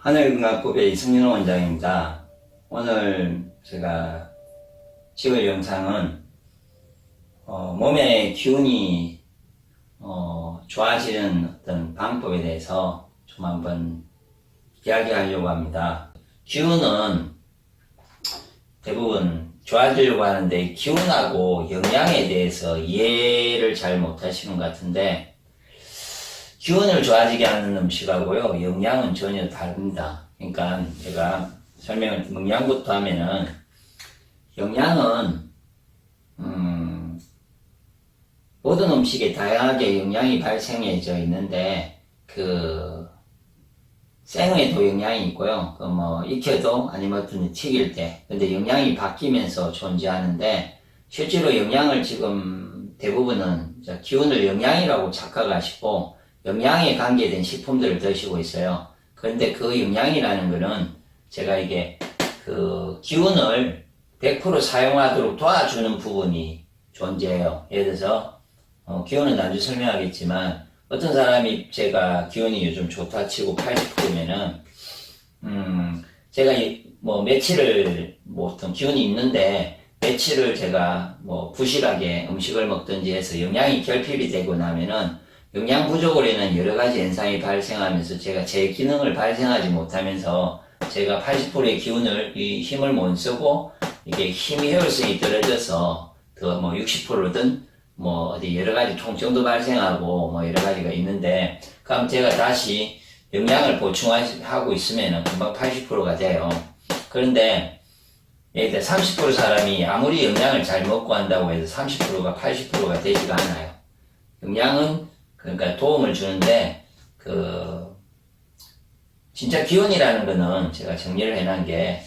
하늘건강법의 이승윤 원장입니다. 오늘 제가 찍을 영상은 몸의 기운이 좋아지는 어떤 방법에 대해서 좀 한번 이야기하려고 합니다. 기운은 대부분 좋아지려고 하는데 기운하고 영양에 대해서 이해를 잘 못하시는 것 같은데, 기운을 좋아지게 하는 음식하고요, 영양은 전혀 다릅니다. 그러니까 제가 설명을 영양부터 하면은, 영양은 모든 음식에 다양하게 영양이 발생해져 있는데, 생에도 영양이 있고요. 익혀도 아니면 어떤 튀길 때. 근데 영양이 바뀌면서 존재하는데, 실제로 영양을 지금 대부분은 기운을 영양이라고 착각하시고, 영양에 관계된 식품들을 드시고 있어요. 그런데 그 영양이라는 거는 제가 이게 기운을 100% 사용하도록 도와주는 부분이 존재해요. 예를 들어서, 기운은 나중에 설명하겠지만, 어떤 사람이 제가 기운이 요즘 좋다 치고 80%면은, 제가 며칠을, 어떤 기운이 있는데, 며칠을 제가 부실하게 음식을 먹든지 해서 영양이 결핍이 되고 나면은, 영양 부족으로 인한 여러 가지 현상이 발생하면서 제가 제 기능을 발생하지 못하면서 제가 80%의 이 힘을 못 쓰고 이게 힘의 효율성이 떨어져서 더 60%든 어디 여러 가지 통증도 발생하고 여러 가지가 있는데, 그럼 제가 다시 영양을 보충하고 있으면은 금방 80%가 돼요. 그런데 예를 들어 30% 사람이 아무리 영양을 잘 먹고 한다고 해서 30%가 80%가 되지가 않아요. 영양은 그러니까 도움을 주는데, 진짜 기운이라는 거는 제가 정리를 해놓은 게,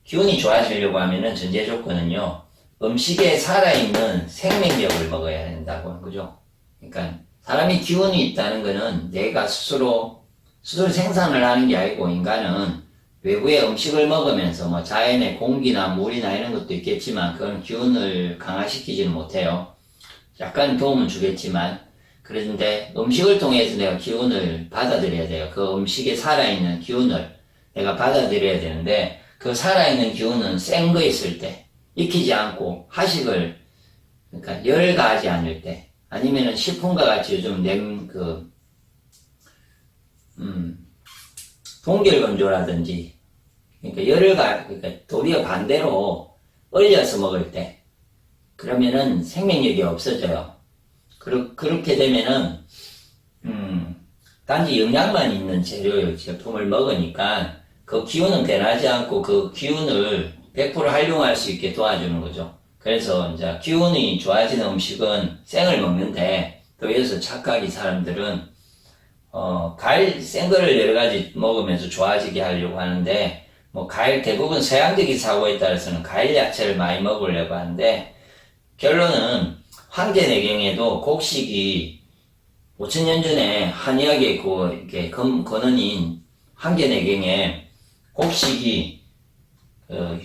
기운이 좋아지려고 하면은 전제 조건은요, 음식에 살아있는 생명력을 먹어야 된다고 하는 거죠. 그러니까 사람이 기운이 있다는 거는 내가 스스로 생산을 하는 게 아니고, 인간은 외부의 음식을 먹으면서 자연의 공기나 물이나 이런 것도 있겠지만, 그건 기운을 강화시키지는 못해요. 약간 도움은 주겠지만, 그런데 음식을 통해서 내가 기운을 받아들여야 돼요. 그 음식에 살아있는 기운을 내가 받아들여야 되는데, 그 살아있는 기운은 센 거 있을 때, 익히지 않고 하식을, 그러니까 열 가지 않을 때, 아니면은 식품과 같이 요즘 동결건조라든지, 그러니까 도리어 반대로 얼려서 먹을 때, 그러면은 생명력이 없어져요. 그렇게 되면은, 단지 영양만 있는 제품을 먹으니까 그 기운은 변하지 않고 그 기운을 100% 활용할 수 있게 도와주는 거죠. 그래서 이제 기운이 좋아지는 음식은 생을 먹는데, 또 여기서 착각이 사람들은, 과일 센 거를 여러 가지 먹으면서 좋아지게 하려고 하는데, 과일 대부분 서양적인 사고에 따라서는 과일 야채를 많이 먹으려고 하는데, 결론은 황제내경에도 곡식이 5000년 전에 한의학의 이렇게 근원인 황제내경에 곡식이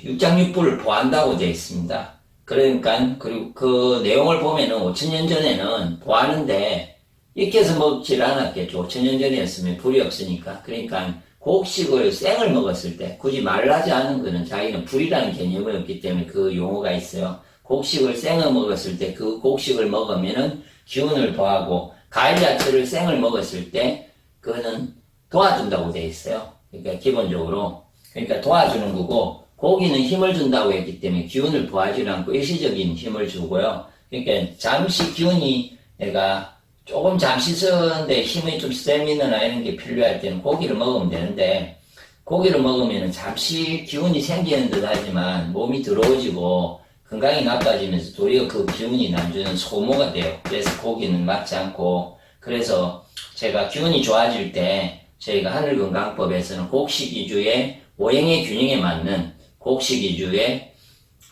육장육부를 보한다고 되어 있습니다. 그러니까 그리고 그 내용을 보면은 5000년 전에는 보하는데 익혀서 먹질 않았겠죠. 5000년 전이었으면 불이 없으니까. 그러니까 곡식을 생을 먹었을 때, 굳이 말라지 않은 거는 자기는 불이라는 개념이 없기 때문에 그 용어가 있어요. 곡식을 생을 먹었을 때 그 곡식을 먹으면은 기운을 더하고, 과일 야채를 생을 먹었을 때 그거는 도와준다고 돼 있어요. 그러니까 기본적으로. 그러니까 도와주는 거고, 고기는 힘을 준다고 했기 때문에 기운을 보하지 않고 일시적인 힘을 주고요. 그러니까 잠시 기운이 내가 조금 잠시 쓰는데 힘이 좀 스태미너나 이런 게 필요할 때는 고기를 먹으면 되는데, 고기를 먹으면 잠시 기운이 생기는 듯 하지만 몸이 더러워지고 건강이 나빠지면서 도리어 그 기운이 나중에는 소모가 돼요. 그래서 고기는 맞지 않고, 그래서 제가 기운이 좋아질 때 저희가 하늘건강법에서는 곡식 위주의 오행의 균형에 맞는 곡식 위주의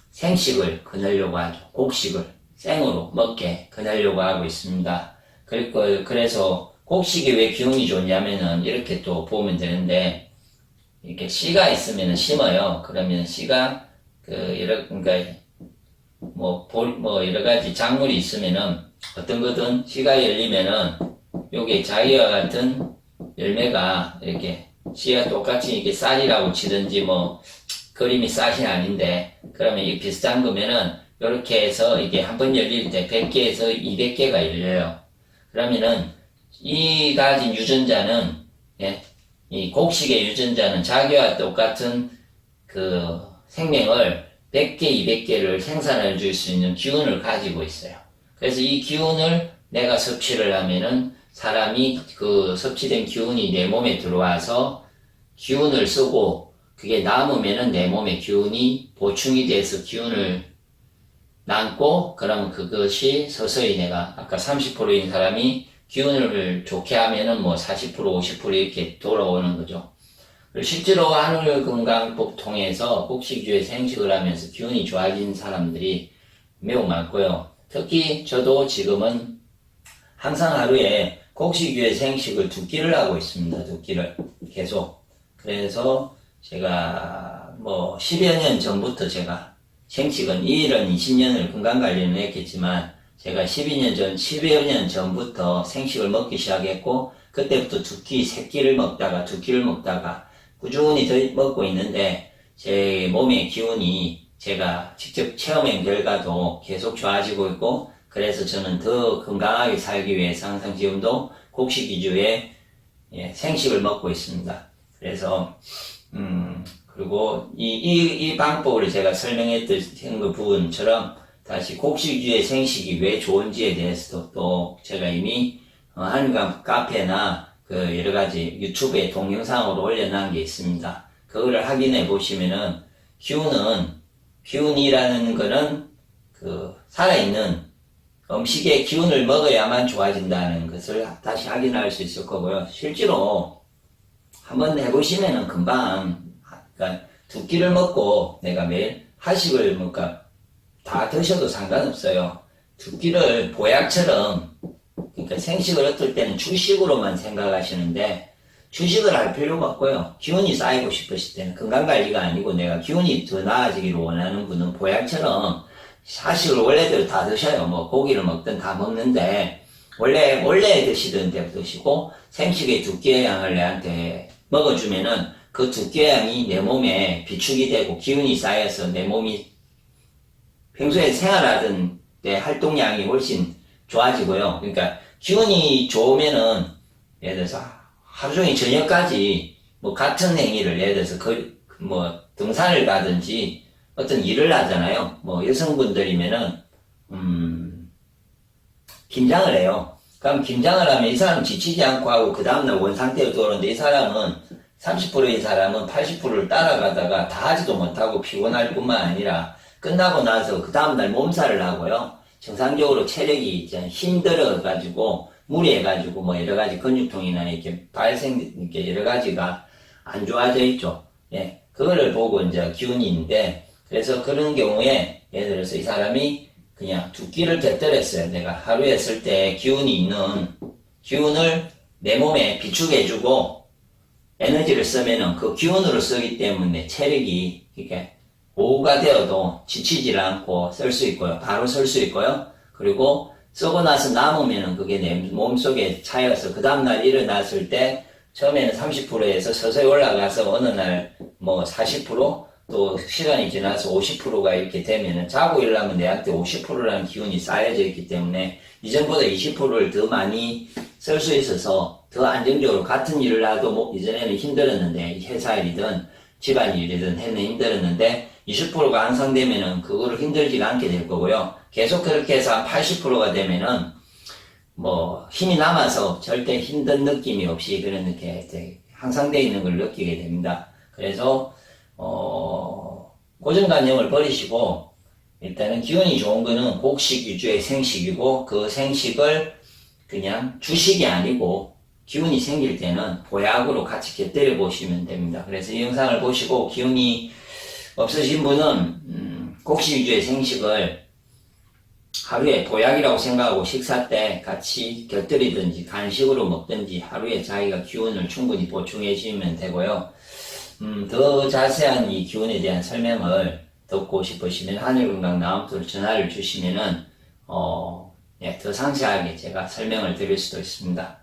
생식을 권하려고 하죠. 곡식을 생으로 먹게 권하려고 하고 있습니다. 그래서 곡식이 왜 기운이 좋냐면은 이렇게 또 보면 되는데, 이렇게 씨가 있으면 심어요. 그러면 씨가 그러니까 여러 가지 작물이 있으면은 어떤 거든 씨가 열리면은 요게 자기와 같은 열매가 이렇게 씨가 똑같이 이렇게 쌀이라고 치든지 뭐 그림이 쌀이 아닌데 그러면 이 비슷한 거면은 이렇게 해서 이게 한 번 열릴 때 100개에서 200개가 열려요. 그러면은 이 가진 유전자는 예, 이 곡식의 유전자는 자기와 똑같은 그 생명을 100개, 200개를 생산해 줄 수 있는 기운을 가지고 있어요. 그래서 이 기운을 내가 섭취를 하면은 사람이 그 섭취된 기운이 내 몸에 들어와서 기운을 쓰고 그게 남으면은 내 몸에 기운이 보충이 돼서 기운을 남고 그러면 그것이 서서히 내가 아까 30%인 사람이 기운을 좋게 하면은 뭐 40%, 50% 이렇게 돌아오는 거죠. 실제로 한울건강법 통해서 곡식주에서 행식을 하면서 기운이 좋아진 사람들이 매우 많고요. 특히 저도 지금은 항상 하루에 곡식주에서 행식을 2끼를 하고 있습니다. 2끼를 계속. 그래서 제가 뭐 10여 년 전부터 제가 생식은 이 일은 20년을 건강관리는 했겠지만 제가 10여 년 전부터 생식을 먹기 시작했고 그때부터 2끼, 3끼를 먹다가 2끼를 먹다가 꾸준히 더 먹고 있는데 제 몸의 기운이 제가 직접 체험한 결과도 계속 좋아지고 있고 그래서 저는 더 건강하게 살기 위해서 항상 지금도 곡식 위주의 생식을 먹고 있습니다. 그래서 그리고 이 방법을 제가 설명했던 그 부분처럼 다시 곡식 위주의 생식이 왜 좋은지에 대해서도 또 제가 이미 한강 카페나 그 여러 가지 유튜브에 동영상으로 올려놓은 게 있습니다. 그거를 확인해 보시면은 기운이라는 거는 그 살아있는 음식의 기운을 먹어야만 좋아진다는 것을 다시 확인할 수 있을 거고요. 실제로 한번 해보시면은 금방 그러니까 2끼를 먹고 내가 매일 한식을 뭔가 다 드셔도 상관없어요. 2끼를 보약처럼 그러니까 생식을 어떨 때는 주식으로만 생각하시는데 주식을 할 필요가 없고요. 기운이 쌓이고 싶으실 때는 건강관리가 아니고 내가 기운이 더 나아지기를 원하는 분은 보약처럼 사식을 원래대로 다 드셔요. 뭐 고기를 먹든 다 먹는데 원래 드시던 대로 드시고 생식의 2끼의 양을 내한테 먹어주면은 그 2끼의 양이 내 몸에 비축이 되고 기운이 쌓여서 내 몸이 평소에 생활하던 때 활동량이 훨씬 좋아지고요. 그러니까 기운이 좋으면은 예를 들어서 하루 종일 저녁까지 뭐 같은 행위를 예를 들어서 뭐 등산을 가든지 어떤 일을 하잖아요. 뭐 여성분들이면은 김장을 해요. 그럼 김장을 하면 이 사람은 지치지 않고 하고 그 다음날 원상태로 돌아오는데 이 사람은 30%의 사람은 80%를 따라가다가 다 하지도 못하고 피곤할 뿐만 아니라 끝나고 나서 그 다음날 몸살을 하고요. 정상적으로 체력이 이제 힘들어가지고 무리해가지고 뭐 여러가지 근육통이나 이렇게 이렇게 여러가지가 안 좋아져 있죠. 예. 그거를 보고 이제 기운인데 그래서 그런 경우에 예를 들어서 이 사람이 그냥 2끼를 곁들였어요. 내가 하루에 쓸 때 기운이 있는 기운을 내 몸에 비축해주고 에너지를 쓰면은 그 기운으로 쓰기 때문에 체력이 이렇게 오후가 되어도 지치질 않고 쓸 수 있고요. 바로 쓸 수 있고요. 그리고 쓰고 나서 남으면은 그게 내 몸속에 차여서 그 다음날 일어났을 때 처음에는 30%에서 서서히 올라가서 어느 날 뭐 40%또 시간이 지나서 50%가 이렇게 되면은 자고 일어나면 내한테 50%라는 기운이 쌓여져 있기 때문에 이전보다 20%를 더 많이 쓸 수 있어서 더 안정적으로 같은 일을 해도 뭐 이전에는 힘들었는데 회사 일이든 집안일이든 해는 힘들었는데 20%가 완성되면은 그거를 힘들지가 않게 될 거고요. 계속 그렇게 해서 한 80%가 되면은 뭐 힘이 남아서 절대 힘든 느낌이 없이 그런 이렇게 향상되어 있는 걸 느끼게 됩니다. 그래서 고정관념을 버리시고 일단은 기운이 좋은 거는 곡식 위주의 생식이고 그 생식을 그냥 주식이 아니고 기운이 생길 때는 보약으로 같이 곁들여 보시면 됩니다. 그래서 이 영상을 보시고 기운이 없으신 분은 곡식 위주의 생식을 하루에 보약이라고 생각하고 식사 때 같이 곁들이든지 간식으로 먹든지 하루에 자기가 기운을 충분히 보충해 주시면 되고요. 더 자세한 이 기운에 대한 설명을 듣고 싶으시면 한일건강 나음토로 전화를 주시면은 더 상세하게 제가 설명을 드릴 수도 있습니다.